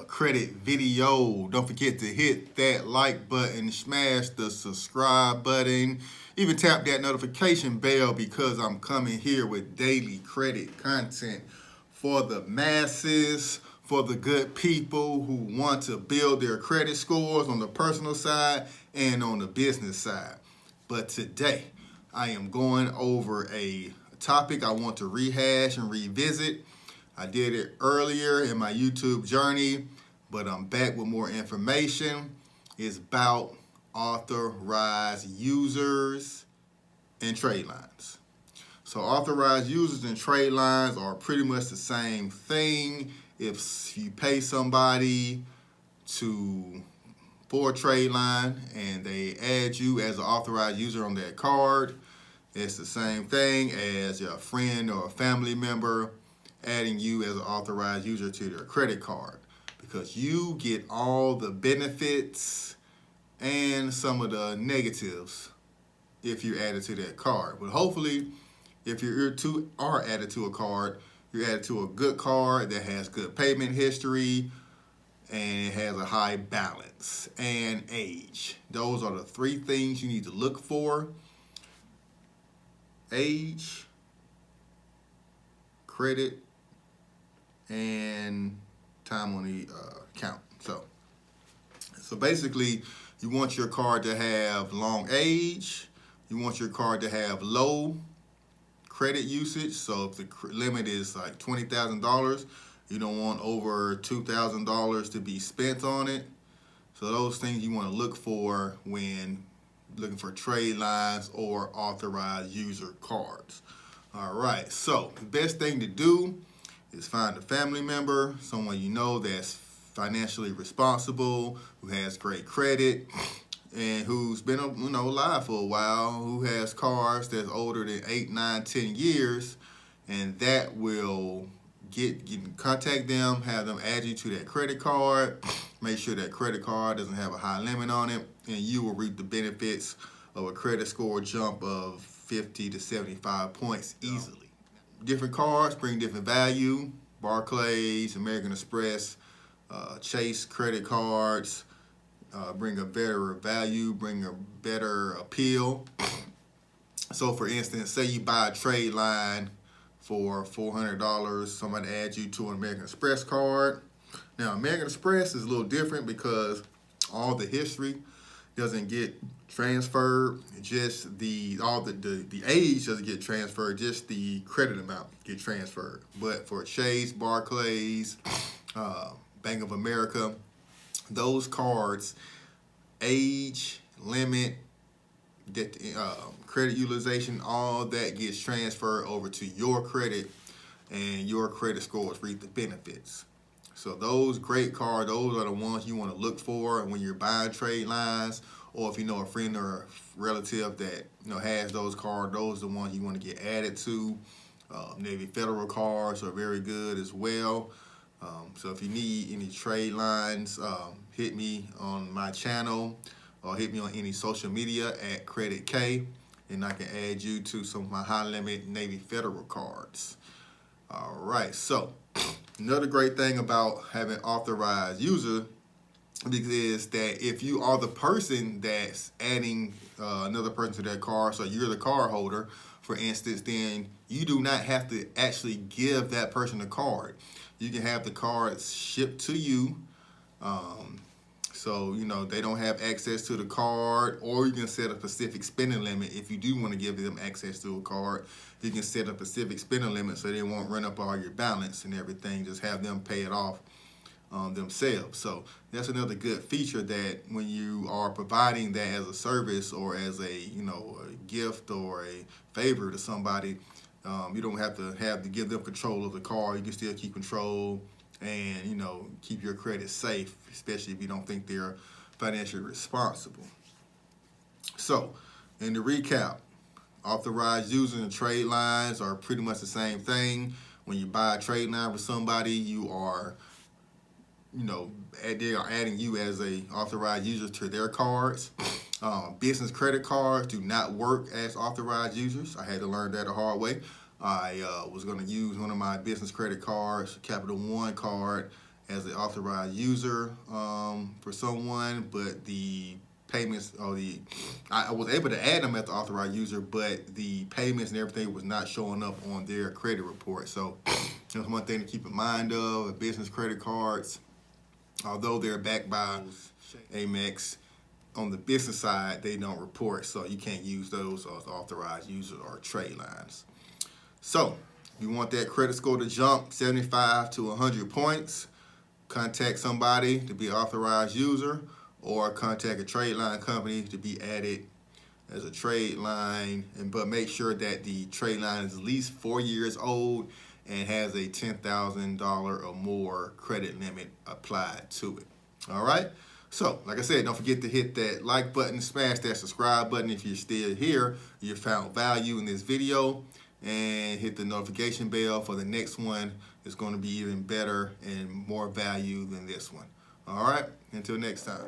credit video. Don't forget to hit that like button, smash the subscribe button, even tap that notification bell because I'm coming here with daily credit content for the masses, for the good people who want to build their credit scores on the personal side and on the business side. But today, I am going over a topic I want to rehash and revisit. I did it earlier in my YouTube journey, but I'm back with more information. It's about authorized users and trade lines. So authorized users and trade lines are pretty much the same thing. If you pay somebody for a trade line and they add you as an authorized user on that card, it's the same thing as a friend or a family member adding you as an authorized user to their credit card, because you get all the benefits and some of the negatives if you're added to that card. But hopefully, if you are added to a card, you're added to a good card that has good payment history and it has a high balance and age. Those are the three things you need to look for: age, credit, and time on the account. So basically, you want your card to have long age. You want your card to have low credit usage. So if the limit is like $20,000, you don't want over $2,000 to be spent on it. So those things you want to look for when looking for trade lines or authorized user cards. All right, so the best thing to do is find a family member, someone you know that's financially responsible, who has great credit, and who's been alive for a while, who has cars that's older than 8, 9, 10 years, and that will contact them, have them add you to that credit card, make sure that credit card doesn't have a high limit on it, and you will reap the benefits of a credit score jump of 50 to 75 points easily. Different cards bring different value. Barclays, American Express, Chase credit cards bring a better value, bring a better appeal. So for instance, say you buy a trade line for $400, somebody adds you to an American Express card. Now, American Express is a little different because all the history doesn't get transferred, just the age doesn't get transferred, just the credit amount get transferred. But for Chase, Barclays, Bank of America, those cards, age, limit, credit utilization, all that gets transferred over to your credit, and your credit scores reap the benefits. So those great cards, those are the ones you want to look for when you're buying trade lines, or if you know a friend or a relative that has those cards, those are the ones you want to get added to. Navy Federal cards are very good as well. So if you need any trade lines, hit me on my channel or hit me on any social media at Credit K, and I can add you to some of my high limit Navy Federal cards. All right, so another great thing about having authorized user is that if you are the person that's adding another person to that card, so you're the card holder, for instance, then you do not have to actually give that person a card. You can have the cards shipped to you, so they don't have access to the card, or you can set a specific spending limit. If you do want to give them access to a card, you can set a specific spending limit so they won't run up all your balance and everything. Just have them pay it off themselves. So that's another good feature, that when you are providing that as a service or as a gift or a favor to somebody, you don't have to give them control of the card. You can still keep control and keep your credit safe, especially if you don't think they're financially responsible. So, in the recap, authorized users and trade lines are pretty much the same thing. When you buy a trade line with somebody, you are they are adding you as a authorized user to their cards. Business credit cards do not work as authorized users. I had to learn that the hard way. I was going to use one of my business credit cards, Capital One card, as an authorized user for someone, but the payments or I was able to add them as the authorized user, but the payments and everything was not showing up on their credit report. So that's one thing to keep in mind of business credit cards. Although they're backed by Amex, on the business side, they don't report, so you can't use those as authorized users or trade lines. So if you want that credit score to jump 75 to 100 points, contact somebody to be an authorized user, or contact a trade line company to be added as a trade line, but make sure that the trade line is at least 4 years old and has a $10,000 or more credit limit applied to it. All right? So, like I said, don't forget to hit that like button, smash that subscribe button if you're still here, you found value in this video, and hit the notification bell for the next one. It's going to be even better and more value than this one. All right? Until next time.